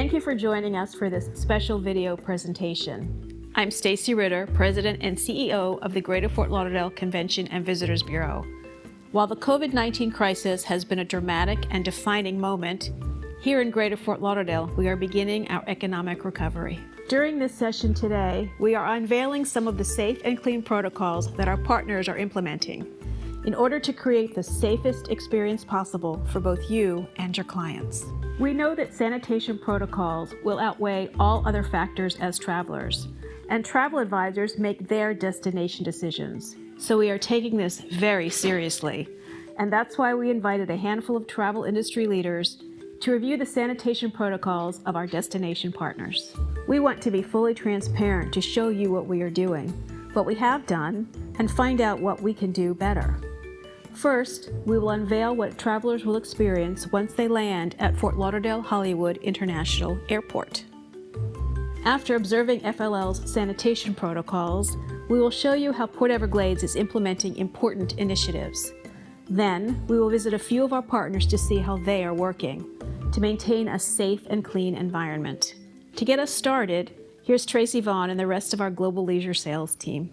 Thank you for joining us for this special video presentation. I'm Stacy Ritter, President and CEO of the Greater Fort Lauderdale Convention and Visitors Bureau. While the COVID-19 crisis has been a dramatic and defining moment, here in Greater Fort Lauderdale, we are beginning our economic recovery. During this session today, we are unveiling some of the safe and clean protocols that our partners are implementing in order to create the safest experience possible for both you and your clients. We know that sanitation protocols will outweigh all other factors as travelers, and travel advisors make their destination decisions. So we are taking this very seriously, and that's why we invited a handful of travel industry leaders to review the sanitation protocols of our destination partners. We want to be fully transparent to show you what we are doing, what we have done, and find out what we can do better. First, we will unveil what travelers will experience once they land at Fort Lauderdale Hollywood International Airport. After observing FLL's sanitation protocols, we will show you how Port Everglades is implementing important initiatives. Then, we will visit a few of our partners to see how they are working to maintain a safe and clean environment. To get us started, here's Tracy Vaughn and the rest of our global leisure sales team.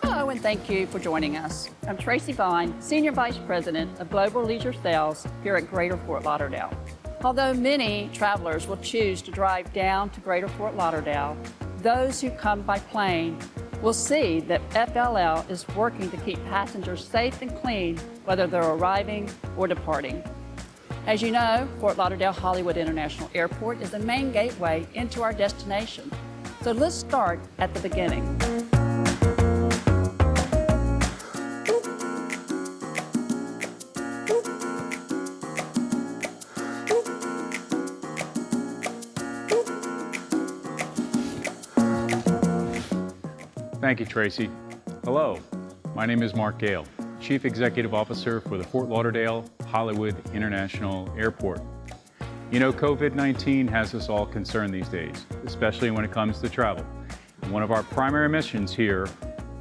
Hello and thank you for joining us. I'm Tracy Vaughn, Senior Vice President of Global Leisure Sales here at Greater Fort Lauderdale. Although many travelers will choose to drive down to Greater Fort Lauderdale, those who come by plane will see that FLL is working to keep passengers safe and clean whether they're arriving or departing. As you know, Fort Lauderdale Hollywood International Airport is the main gateway into our destination. So let's start at the beginning. Thank you, Tracy. Hello, my name is Mark Gale, Chief Executive Officer for the Fort Lauderdale Hollywood International Airport. You know, COVID-19 has us all concerned these days, especially when it comes to travel. And one of our primary missions here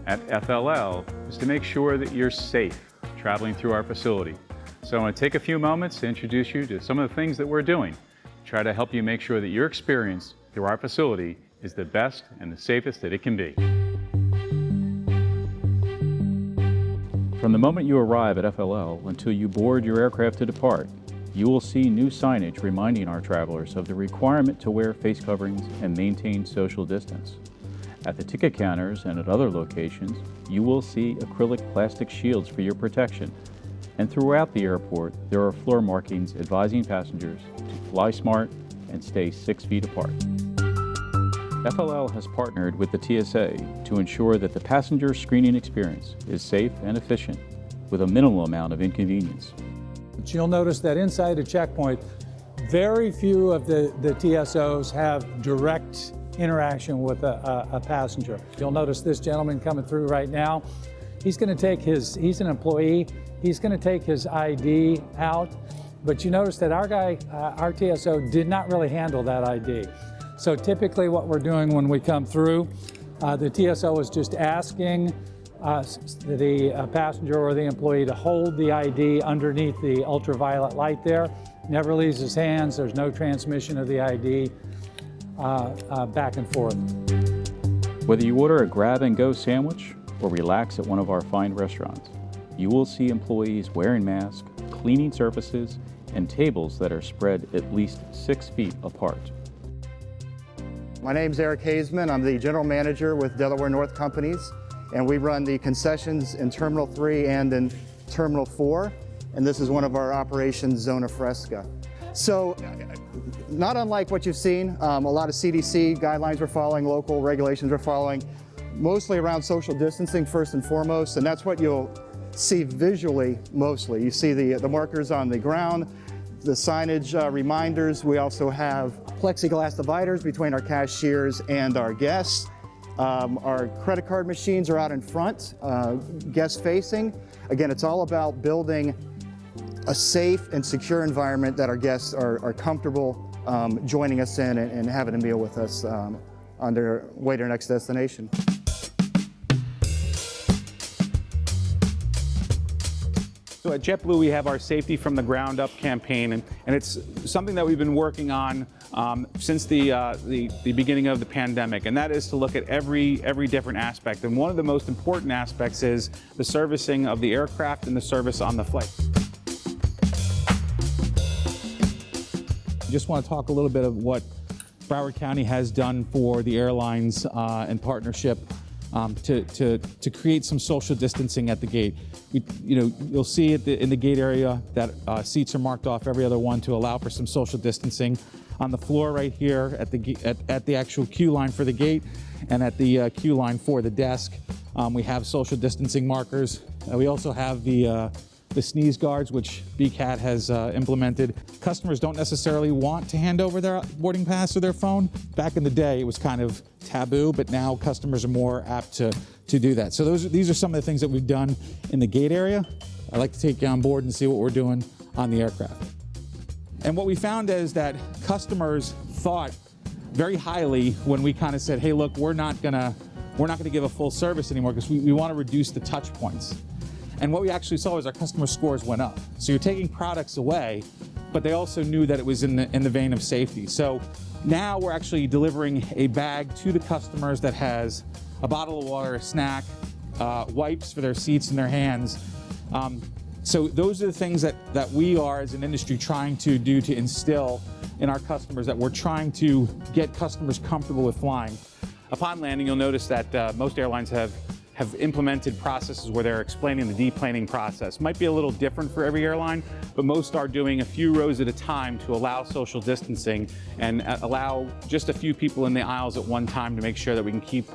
at FLL is to make sure that you're safe traveling through our facility. So I want to take a few moments to introduce you to some of the things that we're doing to try to help you make sure that your experience through our facility is the best and the safest that it can be. From the moment you arrive at FLL until you board your aircraft to depart, you will see new signage reminding our travelers of the requirement to wear face coverings and maintain social distance. At the ticket counters and at other locations, you will see acrylic plastic shields for your protection. And throughout the airport, there are floor markings advising passengers to fly smart and stay 6 feet apart. FLL has partnered with the TSA to ensure that the passenger screening experience is safe and efficient with a minimal amount of inconvenience. But you'll notice that inside a checkpoint, very few of the TSOs have direct interaction with a passenger. You'll notice this gentleman coming through right now. He's an employee, he's going to take his ID out, but you notice that our TSO did not really handle that ID. So typically what we're doing when we come through, the TSO is just asking the passenger or the employee to hold the ID underneath the ultraviolet light there. Never leaves his hands, there's no transmission of the ID back and forth. Whether you order a grab-and-go sandwich or relax at one of our fine restaurants, you will see employees wearing masks, cleaning surfaces, and tables that are spread at least 6 feet apart. My name's Eric Hazeman. I'm the General Manager with Delaware North Companies, and we run the concessions in Terminal 3 and in Terminal 4, and this is one of our operations, Zona Fresca. So, not unlike what you've seen, a lot of CDC guidelines we're following, local regulations we're following, mostly around social distancing first and foremost, and that's what you'll see visually mostly. You see the markers on the ground, the signage reminders. We also have plexiglass dividers between our cashiers and our guests. Our credit card machines are out in front, guest facing. Again, it's all about building a safe and secure environment that our guests are comfortable joining us in and having a meal with us on their way to their next destination. So at JetBlue, we have our Safety from the Ground Up campaign, and it's something that we've been working on since the beginning of the pandemic, and that is to look at every different aspect. And one of the most important aspects is the servicing of the aircraft and the service on the flight. I just want to talk a little bit of what Broward County has done for the airlines in partnership to create some social distancing at the gate. You'll see in the gate area that seats are marked off every other one to allow for some social distancing. On the floor right here at the actual queue line for the gate and at the queue line for the desk, we have social distancing markers. We also have the sneeze guards, which BCAT has implemented. Customers don't necessarily want to hand over their boarding pass or their phone. Back in the day, it was kind of taboo, but now customers are more apt to do that. So these are some of the things that we've done in the gate area. I'd like to take you on board and see what we're doing on the aircraft. And what we found is that customers thought very highly when we kind of said, hey, look, we're not gonna give a full service anymore because we want to reduce the touch points. And what we actually saw is our customer scores went up. So you're taking products away, but they also knew that it was in the vein of safety. So now we're actually delivering a bag to the customers that has a bottle of water, a snack, wipes for their seats and their hands. So those are the things that we are as an industry trying to do to instill in our customers, that we're trying to get customers comfortable with flying. Upon landing, you'll notice that most airlines have implemented processes where they're explaining the deplaning process. Might be a little different for every airline, but most are doing a few rows at a time to allow social distancing and allow just a few people in the aisles at one time to make sure that we can keep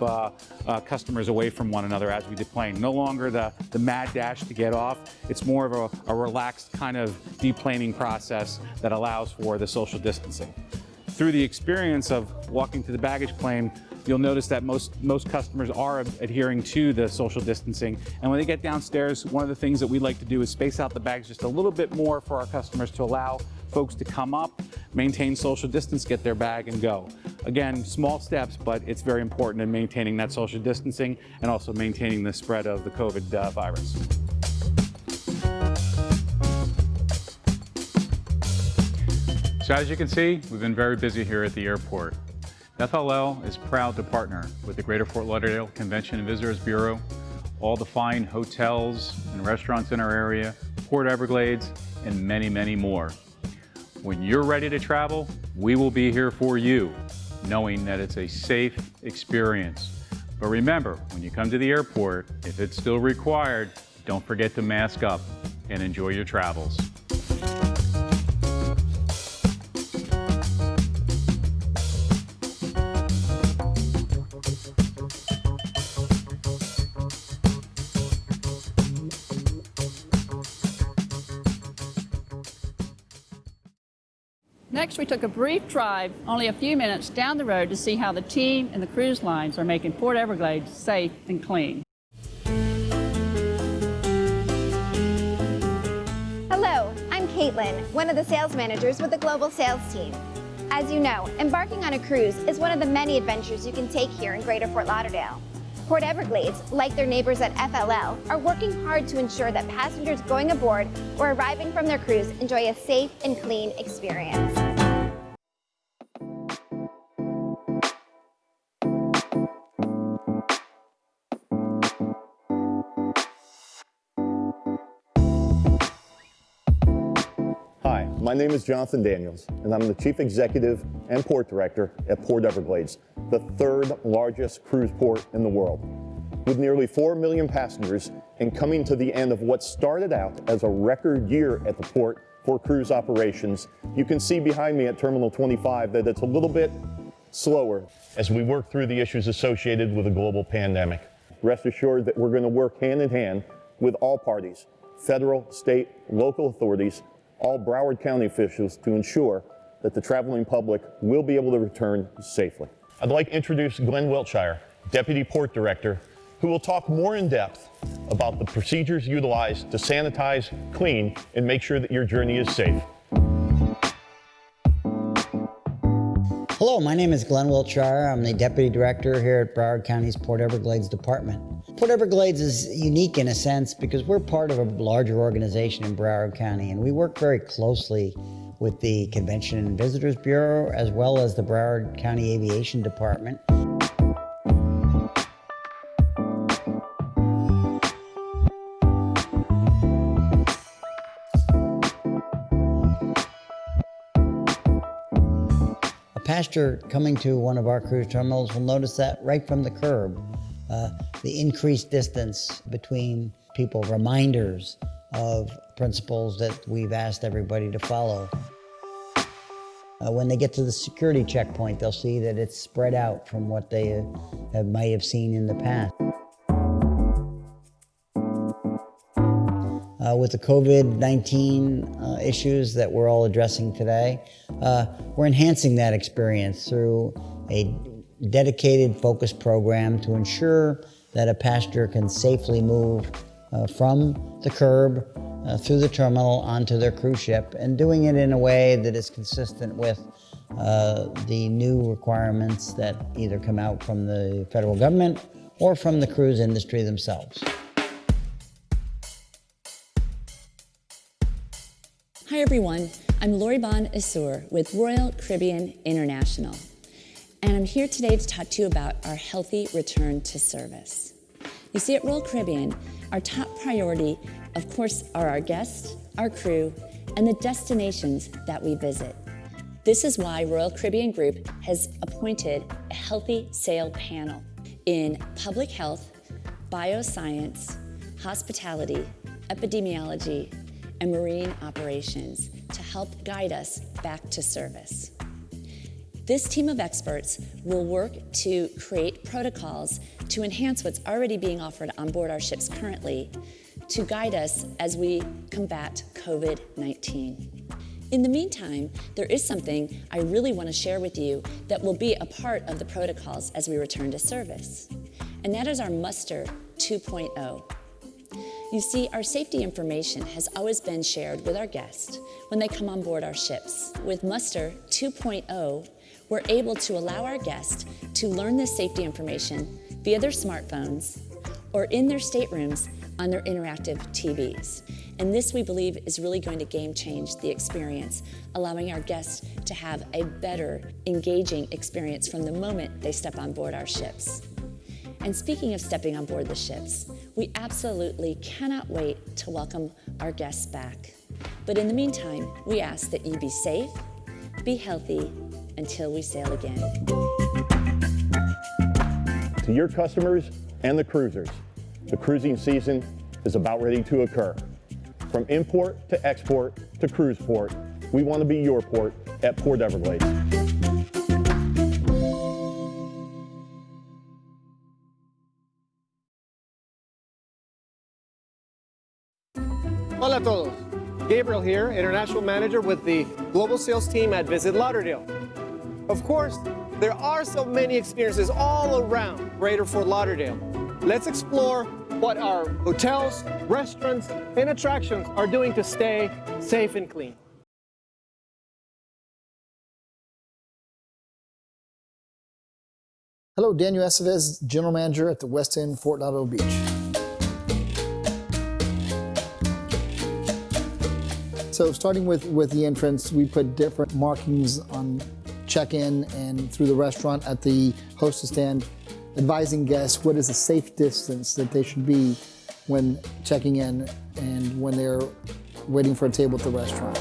customers away from one another as we deplane. No longer the mad dash to get off. It's more of a relaxed kind of deplaning process that allows for the social distancing. Through the experience of walking to the baggage claim, you'll notice that most customers are adhering to the social distancing. And when they get downstairs, one of the things that we like to do is space out the bags just a little bit more for our customers to allow folks to come up, maintain social distance, get their bag and go. Again, small steps, but it's very important in maintaining that social distancing and also maintaining the spread of the COVID virus. So as you can see, we've been very busy here at the airport. FLL is proud to partner with the Greater Fort Lauderdale Convention and Visitors Bureau, all the fine hotels and restaurants in our area, Port Everglades, and many, many more. When you're ready to travel, we will be here for you, knowing that it's a safe experience. But remember, when you come to the airport, if it's still required, don't forget to mask up and enjoy your travels. Next, we took a brief drive, only a few minutes down the road, to see how the team and the cruise lines are making Port Everglades safe and clean. Hello, I'm Caitlin, one of the sales managers with the global sales team. As you know, embarking on a cruise is one of the many adventures you can take here in Greater Fort Lauderdale. Port Everglades, like their neighbors at FLL, are working hard to ensure that passengers going aboard or arriving from their cruise enjoy a safe and clean experience. Hi, my name is Jonathan Daniels, and I'm the Chief Executive and Port Director at Port Everglades, the third largest cruise port in the world. With nearly 4 million passengers and coming to the end of what started out as a record year at the port for cruise operations, you can see behind me at Terminal 25 that it's a little bit slower as we work through the issues associated with the global pandemic. Rest assured that we're going to work hand in hand with all parties, federal, state, local authorities, all Broward County officials, to ensure that the traveling public will be able to return safely. I'd like to introduce Glenn Wiltshire, Deputy Port Director, who will talk more in depth about the procedures utilized to sanitize, clean, and make sure that your journey is safe. Hello Hello, my name is Glenn Wiltshire. I'm the Deputy Director here at Broward County's Port Everglades Department. Port Everglades is unique in a sense because we're part of a larger organization in Broward County, and we work very closely with the Convention and Visitors Bureau as well as the Broward County Aviation Department. A passenger coming to one of our cruise terminals will notice that right from the curb, the increased distance between people, reminders of principles that we've asked everybody to follow. When they get to the security checkpoint, they'll see that it's spread out from what they might have seen in the past. With the COVID-19 issues that we're all addressing today, we're enhancing that experience through a dedicated focus program to ensure that a passenger can safely move from the curb through the terminal onto their cruise ship, and doing it in a way that is consistent with the new requirements that either come out from the federal government or from the cruise industry themselves. Hi everyone, I'm Lori Bon Issour with Royal Caribbean International, and I'm here today to talk to you about our healthy return to service. You see, at Royal Caribbean, our top priority, of course, are our guests, our crew, and the destinations that we visit. This is why Royal Caribbean Group has appointed a healthy sail panel in public health, bioscience, hospitality, epidemiology, and marine operations to help guide us back to service. This team of experts will work to create protocols to enhance what's already being offered on board our ships currently to guide us as we combat COVID-19. In the meantime, there is something I really want to share with you that will be a part of the protocols as we return to service, and that is our Muster 2.0. You see, our safety information has always been shared with our guests when they come on board our ships. With Muster 2.0, we're able to allow our guests to learn this safety information via their smartphones or in their staterooms on their interactive TVs. And this, we believe, is really going to game change the experience, allowing our guests to have a better, engaging experience from the moment they step on board our ships. And speaking of stepping on board the ships, we absolutely cannot wait to welcome our guests back. But in the meantime, we ask that you be safe, be healthy, until we sail again. To your customers and the cruisers, the cruising season is about ready to occur. From import to export to cruise port, we want to be your port at Port Everglades. Hola a todos. Gabriel here, International Manager with the Global Sales Team at Visit Lauderdale. Of course, there are so many experiences all around Greater Fort Lauderdale. Let's explore what our hotels, restaurants, and attractions are doing to stay safe and clean. Hello, Daniel Estevez, General Manager at the West End Fort Lauderdale Beach. So starting with the entrance, we put different markings on check-in and through the restaurant at the hostess stand, advising guests what is a safe distance that they should be when checking in and when they're waiting for a table at the restaurant.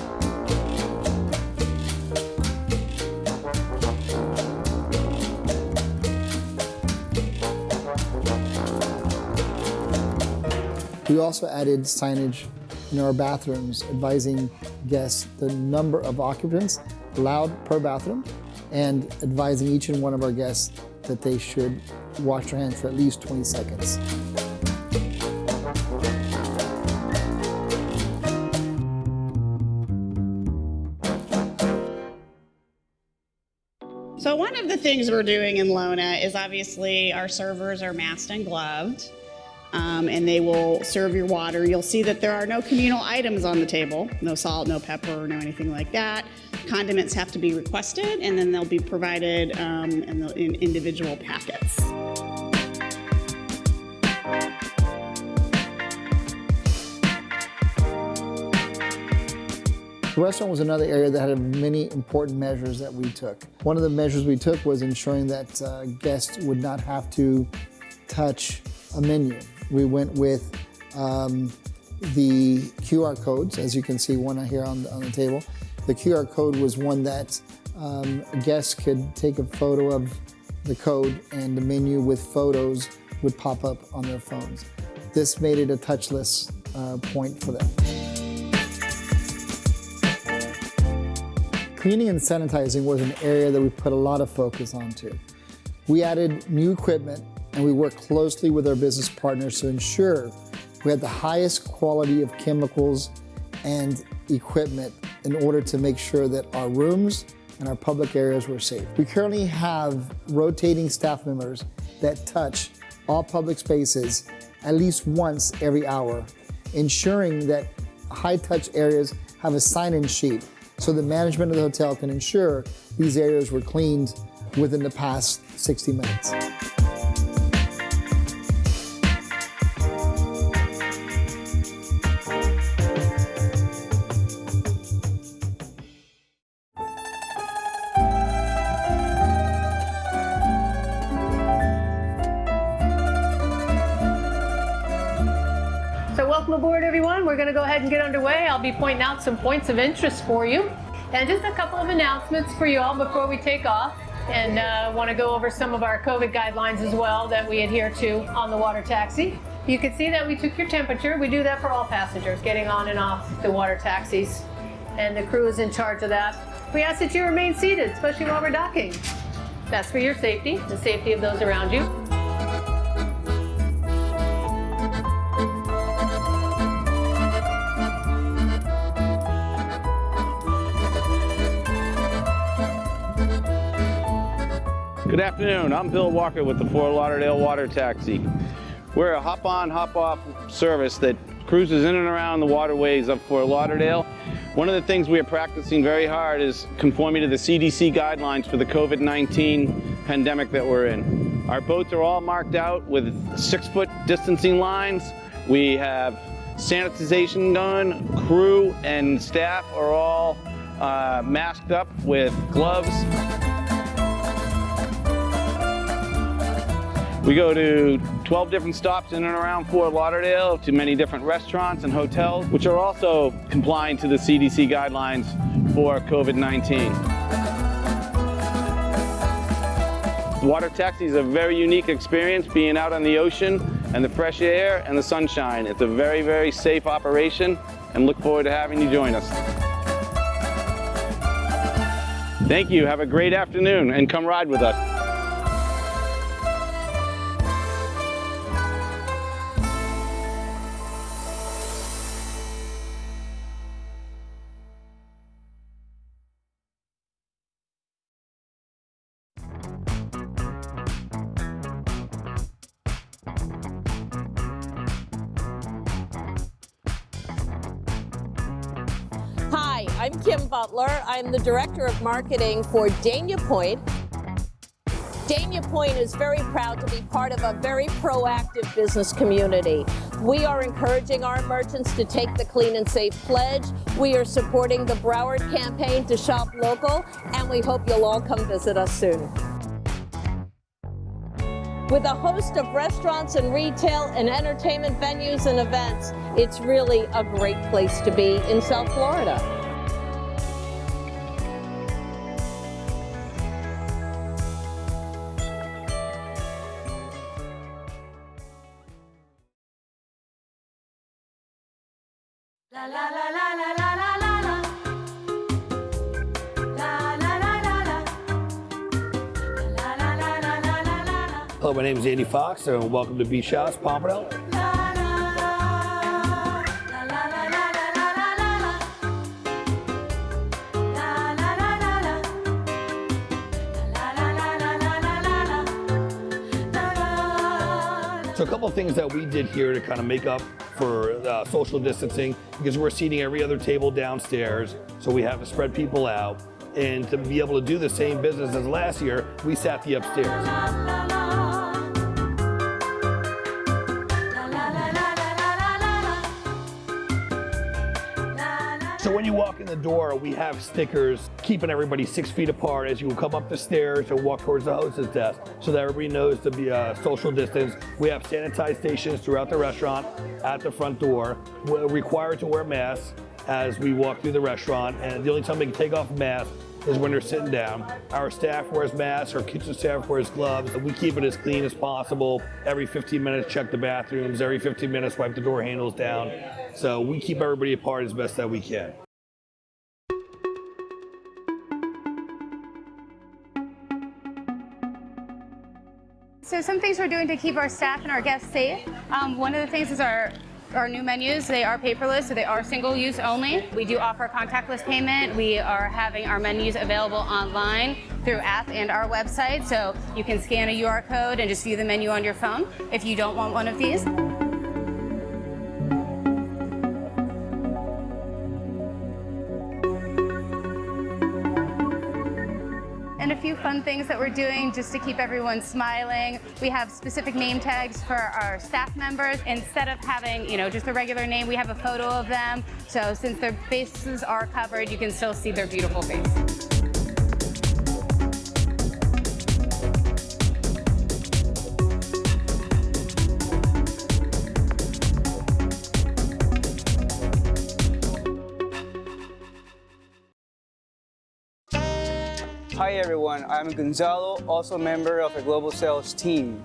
We also added signage in our bathrooms advising guests the number of occupants allowed per bathroom and advising each and one of our guests that they should wash their hands for at least 20 seconds. So one of the things we're doing in Lona is obviously our servers are masked and gloved. and they will serve your water. You'll see that there are no communal items on the table, no salt, no pepper, no anything like that. Condiments have to be requested, and then they'll be provided in individual packets. The restaurant was another area that had many important measures that we took. One of the measures we took was ensuring that guests would not have to touch a menu. We went with the QR codes, as you can see, one here on the table. The QR code was one that guests could take a photo of the code, and the menu with photos would pop up on their phones. This made it a touchless point for them. Cleaning and sanitizing was an area that we put a lot of focus onto. We added new equipment, and we worked closely with our business partners to ensure we had the highest quality of chemicals and equipment in order to make sure that our rooms and our public areas were safe. We currently have rotating staff members that touch all public spaces at least once every hour, ensuring that high-touch areas have a sign-in sheet so the management of the hotel can ensure these areas were cleaned within the past 60 minutes. So welcome aboard, everyone. We're going to go ahead and get underway. I'll be pointing out some points of interest for you. And just a couple of announcements for you all before we take off. And want to go over some of our COVID guidelines as well that we adhere to on the water taxi. You can see that we took your temperature. We do that for all passengers getting on and off the water taxis. And the crew is in charge of that. We ask that you remain seated, especially while we're docking. That's for your safety, the safety of those around you. Good afternoon, I'm Bill Walker with the Fort Lauderdale Water Taxi. We're a hop-on, hop-off service that cruises in and around the waterways of Fort Lauderdale. One of the things we are practicing very hard is conforming to the CDC guidelines for the COVID-19 pandemic that we're in. Our boats are all marked out with 6-foot distancing lines. We have sanitization done. Crew and staff are all masked up with gloves. We go to 12 different stops in and around Fort Lauderdale, to many different restaurants and hotels, which are also complying to the CDC guidelines for COVID-19. The water taxi is a very unique experience, being out on the ocean and the fresh air and the sunshine. It's a very, very safe operation, and look forward to having you join us. Thank you, have a great afternoon, and come ride with us. Hi, I'm Kim Butler. I'm the Director of Marketing for Dania Point. Dania Point is very proud to be part of a very proactive business community. We are encouraging our merchants to take the Clean and Safe pledge. We are supporting the Broward campaign to shop local, and we hope you'll all come visit us soon. With a host of restaurants and retail and entertainment venues and events, it's really a great place to be in South Florida. La la la la la la la la la. La la la la la. La la la la la la la. Hello, my name is Andy Fox, and welcome to Beach House, Pompano. Took couple of things that we did here to kind of make up for social distancing, because we're seating every other table downstairs, so we have to spread people out. And to be able to do the same business as last year, we sat the upstairs. So when you walk in the door, we have stickers keeping everybody 6 feet apart as you come up the stairs or walk towards the hostess desk, so that everybody knows to be social distance. We have sanitized stations throughout the restaurant at the front door. We're required to wear masks as we walk through the restaurant, and the only time they can take off a mask is when they're sitting down. Our staff wears masks, our kitchen staff wears gloves, and we keep it as clean as possible. Every 15 minutes, check the bathrooms. Every 15 minutes, wipe the door handles down. So we keep everybody apart as best that we can. So some things we're doing to keep our staff and our guests safe. One of the things is our new menus. They are paperless, so they are single use only. We do offer contactless payment. We are having our menus available online through app and our website, so you can scan a QR code and just view the menu on your phone if you don't want one of these. And a few fun things that we're doing just to keep everyone smiling. We have specific name tags for our staff members. Instead of having, just a regular name, we have a photo of them. So since their faces are covered, you can still see their beautiful face. Hi everyone, I'm Gonzalo, also a member of the global sales team.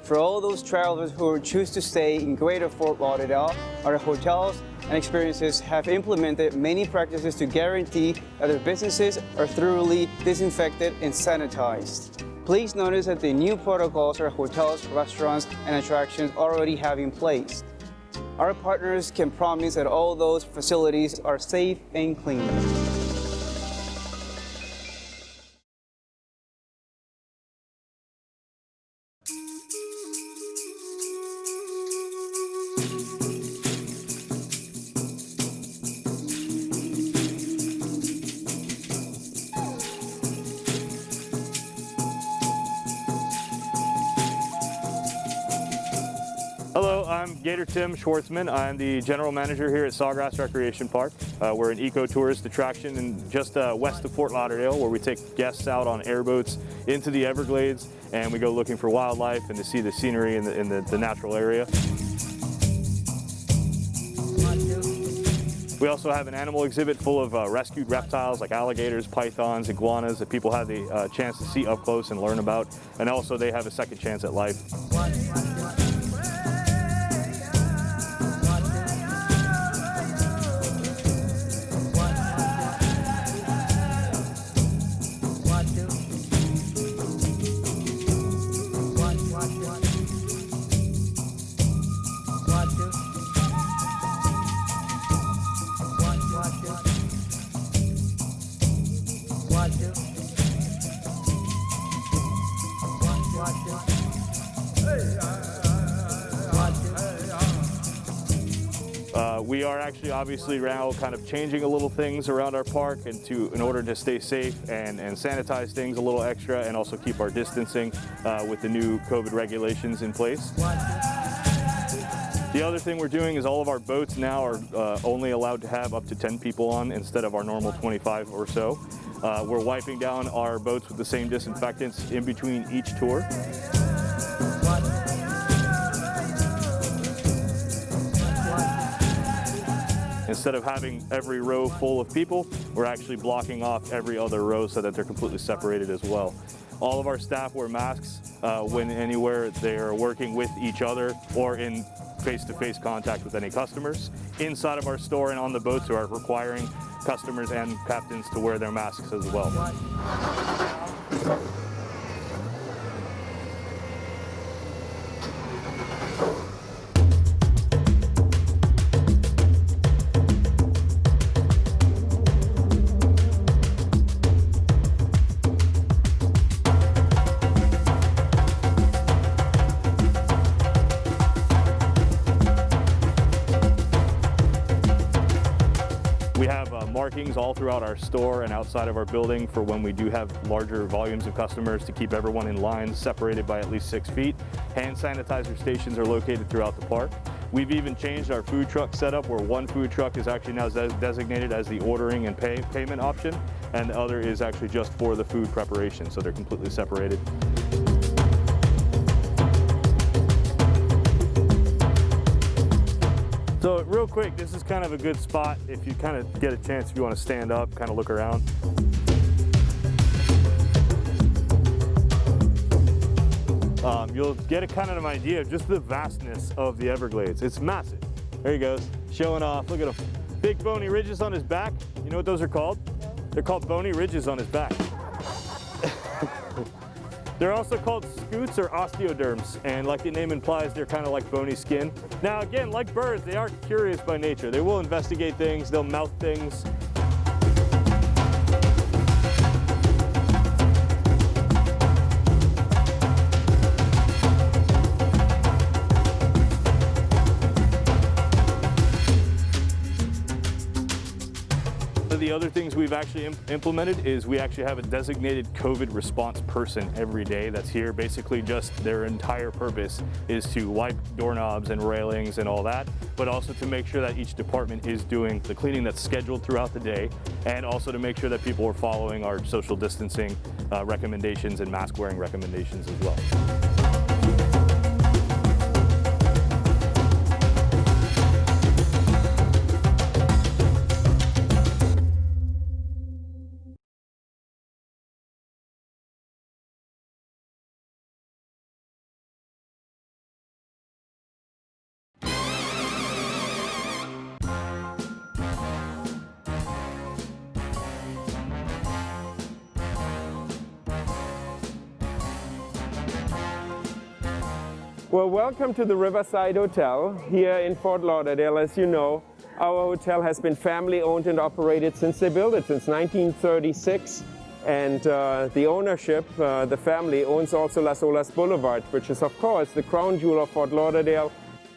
For all those travelers who choose to stay in Greater Fort Lauderdale, our hotels and experiences have implemented many practices to guarantee that their businesses are thoroughly disinfected and sanitized. Please notice that the new protocols our hotels, restaurants, and attractions already have in place. Our partners can promise that all those facilities are safe and clean. Hello, I'm Gator Tim Schwartzman. I'm the general manager here at Sawgrass Recreation Park. We're an eco-tourist attraction in just west of Fort Lauderdale, where we take guests out on airboats into the Everglades, and we go looking for wildlife and to see the scenery in the natural area. We also have an animal exhibit full of rescued reptiles like alligators, pythons, iguanas that people have the chance to see up close and learn about. And also they have a second chance at life. We are actually obviously now kind of changing a little things around our park in order to stay safe and sanitize things a little extra, and also keep our distancing with the new COVID regulations in place. The other thing we're doing is all of our boats now are only allowed to have up to 10 people on instead of our normal 25 or so. We're wiping down our boats with the same disinfectants in between each tour. Instead of having every row full of people, we're actually blocking off every other row so that they're completely separated as well. All of our staff wear masks when anywhere they are working with each other or in face-to-face contact with any customers. Inside of our store and on the boats, we are requiring customers and captains to wear their masks as well. We have markings all throughout our store and outside of our building for when we do have larger volumes of customers to keep everyone in line separated by at least 6 feet. Hand sanitizer stations are located throughout the park. We've even changed our food truck setup where one food truck is actually now designated as the ordering and payment option, and the other is actually just for the food preparation, so they're completely separated. So real quick, this is kind of a good spot if you kind of get a chance, if you want to stand up, kind of look around. You'll get a kind of an idea of just the vastness of the Everglades. It's massive. There he goes, showing off. Look at him. Big bony ridges on his back. You know what those are called? They're called bony ridges on his back. They're also called scutes or osteoderms, and like the name implies, they're kind of like bony skin. Now again, like birds, they are curious by nature. They will investigate things, they'll mouth things. The other things we've actually implemented is we actually have a designated COVID response person every day that's here. Basically just their entire purpose is to wipe doorknobs and railings and all that, but also to make sure that each department is doing the cleaning that's scheduled throughout the day, and also to make sure that people are following our social distancing recommendations and mask wearing recommendations as well. Well, welcome to the Riverside Hotel here in Fort Lauderdale. As you know, our hotel has been family owned and operated since they built it, since 1936. And the ownership, the family, owns also Las Olas Boulevard, which is, of course, the crown jewel of Fort Lauderdale.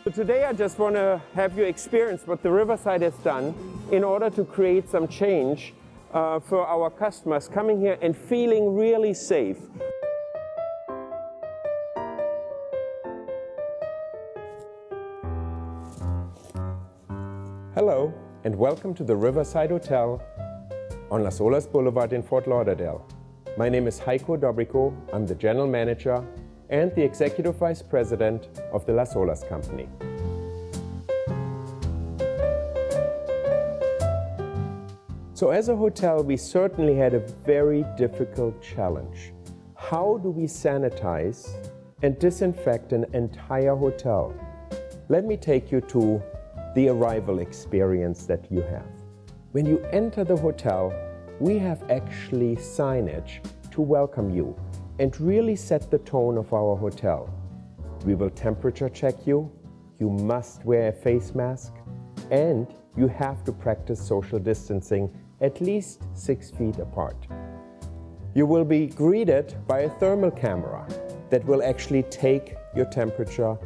So today I just want to have you experience what the Riverside has done in order to create some change for our customers coming here and feeling really safe. Hello, and welcome to the Riverside Hotel on Las Olas Boulevard in Fort Lauderdale. My name is Heiko Dobrico. I'm the General Manager and the Executive Vice President of the Las Olas Company. So as a hotel, we certainly had a very difficult challenge. How do we sanitize and disinfect an entire hotel? Let me take you to the arrival experience that you have. When you enter the hotel, we have actually signage to welcome you and really set the tone of our hotel. We will temperature check you, you must wear a face mask, and you have to practice social distancing at least 6 feet apart. You will be greeted by a thermal camera that will actually take your temperature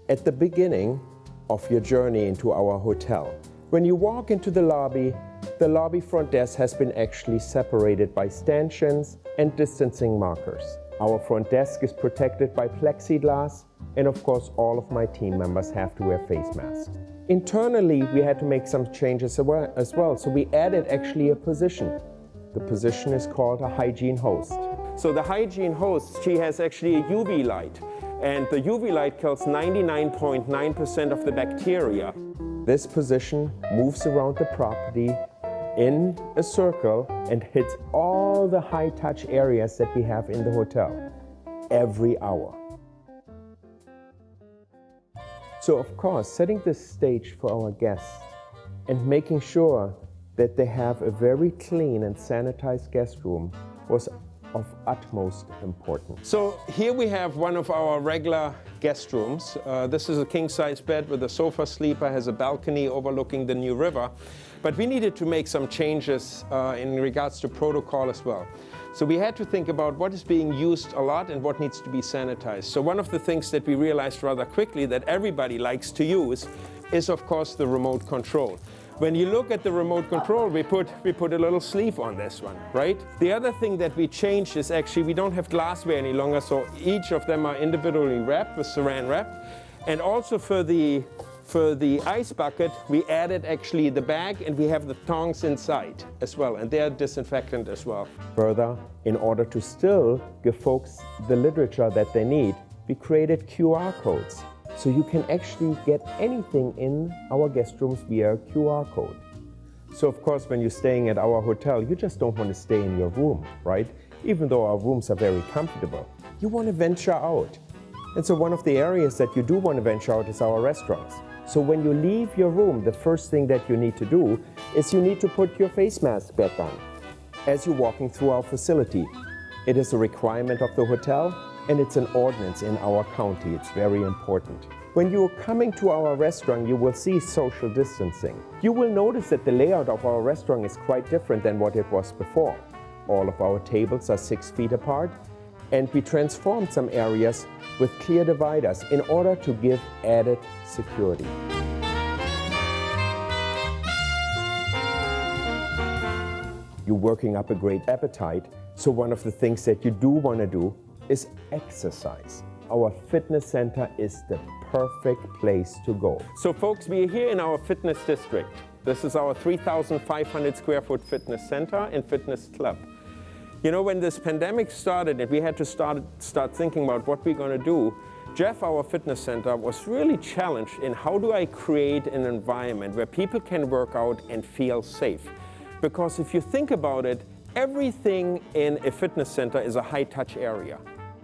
at the beginning of your journey into our hotel. When you walk into the lobby front desk has been actually separated by stanchions and distancing markers. Our front desk is protected by plexiglass, and of course all of my team members have to wear face masks. Internally, we had to make some changes as well, so we added actually a position. The position is called a hygiene host. So the hygiene host, she has actually a UV light, and the UV light kills 99.9% of the bacteria. This position moves around the property in a circle and hits all the high-touch areas that we have in the hotel every hour. So of course, setting the stage for our guests and making sure that they have a very clean and sanitized guest room was of utmost importance. So here we have one of our regular guest rooms. This is a king-size bed with a sofa sleeper, has a balcony overlooking the New River. But we needed to make some changes in regards to protocol as well. So we had to think about what is being used a lot and what needs to be sanitized. So one of the things that we realized rather quickly that everybody likes to use is, of course, the remote control. When you look at the remote control, we put a little sleeve on this one, right? The other thing that we changed is actually we don't have glassware any longer, so each of them are individually wrapped with saran wrap. And also for the ice bucket, we added actually the bag, and we have the tongs inside as well, and they are disinfectant as well. Further, in order to still give folks the literature that they need, we created QR codes. So you can actually get anything in our guest rooms via QR code. So of course, when you're staying at our hotel, you just don't want to stay in your room, right? Even though our rooms are very comfortable. You want to venture out. And so one of the areas that you do want to venture out is our restaurants. So when you leave your room, the first thing that you need to do is you need to put your face mask back on as you're walking through our facility. It is a requirement of the hotel, and it's an ordinance in our county. It's very important. When you're coming to our restaurant, you will see social distancing. You will notice that the layout of our restaurant is quite different than what it was before. All of our tables are 6 feet apart, and we transformed some areas with clear dividers in order to give added security. You're working up a great appetite, so one of the things that you do want to do is exercise. Our fitness center is the perfect place to go. So folks, we are here in our fitness district. This is our 3,500 square foot fitness center and fitness club. You know, when this pandemic started and we had to start thinking about what we're going to do, Jeff, our fitness center, was really challenged in how do I create an environment where people can work out and feel safe. Because if you think about it, everything in a fitness center is a high-touch area.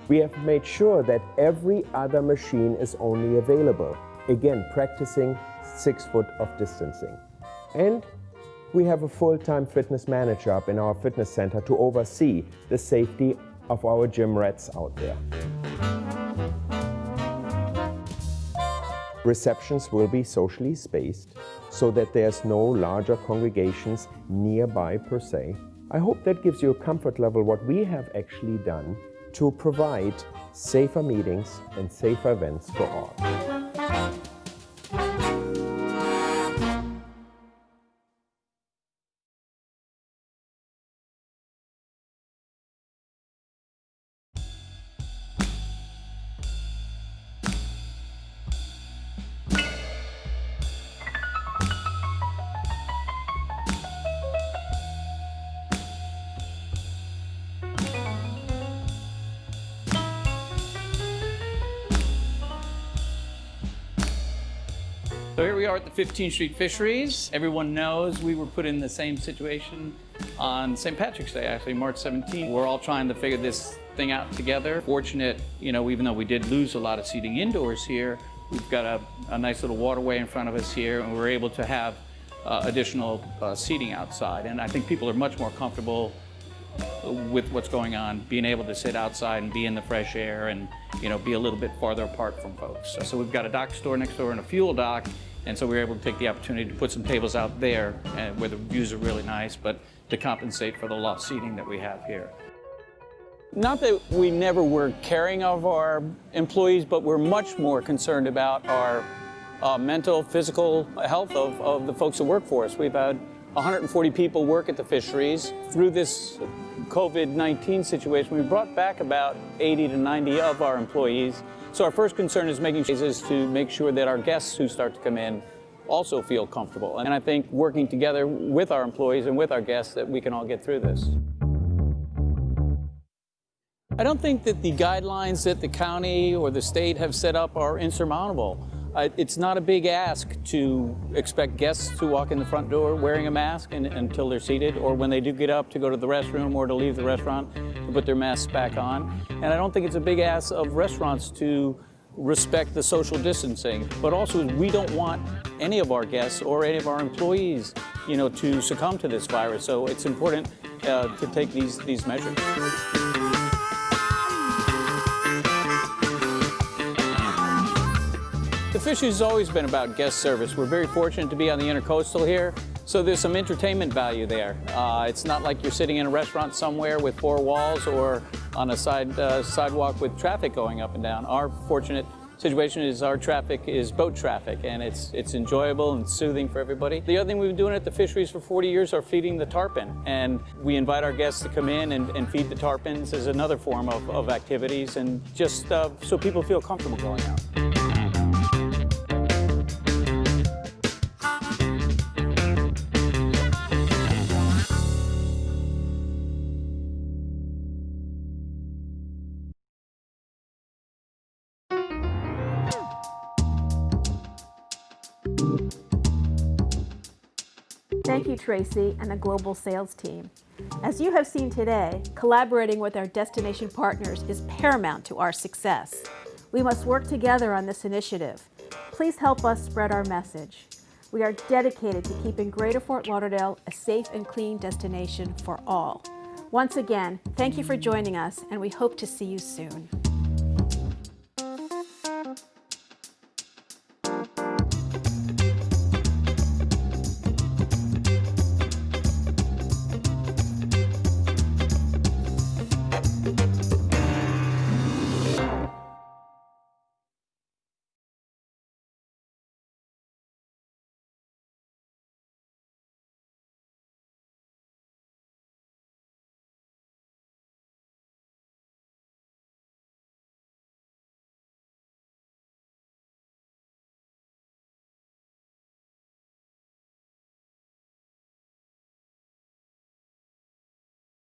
We have made sure that every other machine is only available. Again, practicing 6 foot of distancing. And we have a full-time fitness manager up in our fitness center to oversee the safety of our gym rats out there. Receptions will be socially spaced so that there's no larger congregations nearby per se. I hope that gives you a comfort level what we have actually done to provide safer meetings and safer events for all. So here we are at the 15th Street Fisheries. Everyone knows we were put in the same situation on St. Patrick's Day, actually, March 17th. We're all trying to figure this thing out together. Fortunate, you know, even though we did lose a lot of seating indoors here, we've got a nice little waterway in front of us here, and we're able to have additional seating outside. And I think people are much more comfortable with what's going on, being able to sit outside and be in the fresh air and, you know, be a little bit farther apart from folks. So we've got a dock store next door and a fuel dock, and so we were able to take the opportunity to put some tables out there where the views are really nice, but to compensate for the lost seating that we have here. Not that we never were caring of our employees, but we're much more concerned about our mental, physical health of the folks that work for us. We've had 140 people work at the fisheries. Through this COVID-19 situation, we brought back about 80 to 90 of our employees. So our first concern is to make sure that our guests who start to come in also feel comfortable. And I think working together with our employees and with our guests that we can all get through this. I don't think that the guidelines that the county or the state have set up are insurmountable. It's not a big ask to expect guests to walk in the front door wearing a mask until they're seated, or when they do get up to go to the restroom or to leave the restaurant to put their masks back on. And I don't think it's a big ask of restaurants to respect the social distancing, but also we don't want any of our guests or any of our employees, you know, to succumb to this virus. So it's important to take these measures. The Fisheries has always been about guest service. We're very fortunate to be on the Intercoastal here, so there's some entertainment value there. It's not like you're sitting in a restaurant somewhere with 4 walls or on a sidewalk with traffic going up and down. Our fortunate situation is our traffic is boat traffic, and it's enjoyable and soothing for everybody. The other thing we've been doing at the fisheries for 40 years are feeding the tarpon, and we invite our guests to come in and feed the tarpons as another form of activities, and just so people feel comfortable going out. Thank you, Tracy, and the global sales team. As you have seen today, collaborating with our destination partners is paramount to our success. We must work together on this initiative. Please help us spread our message. We are dedicated to keeping Greater Fort Lauderdale a safe and clean destination for all. Once again, thank you for joining us, and we hope to see you soon.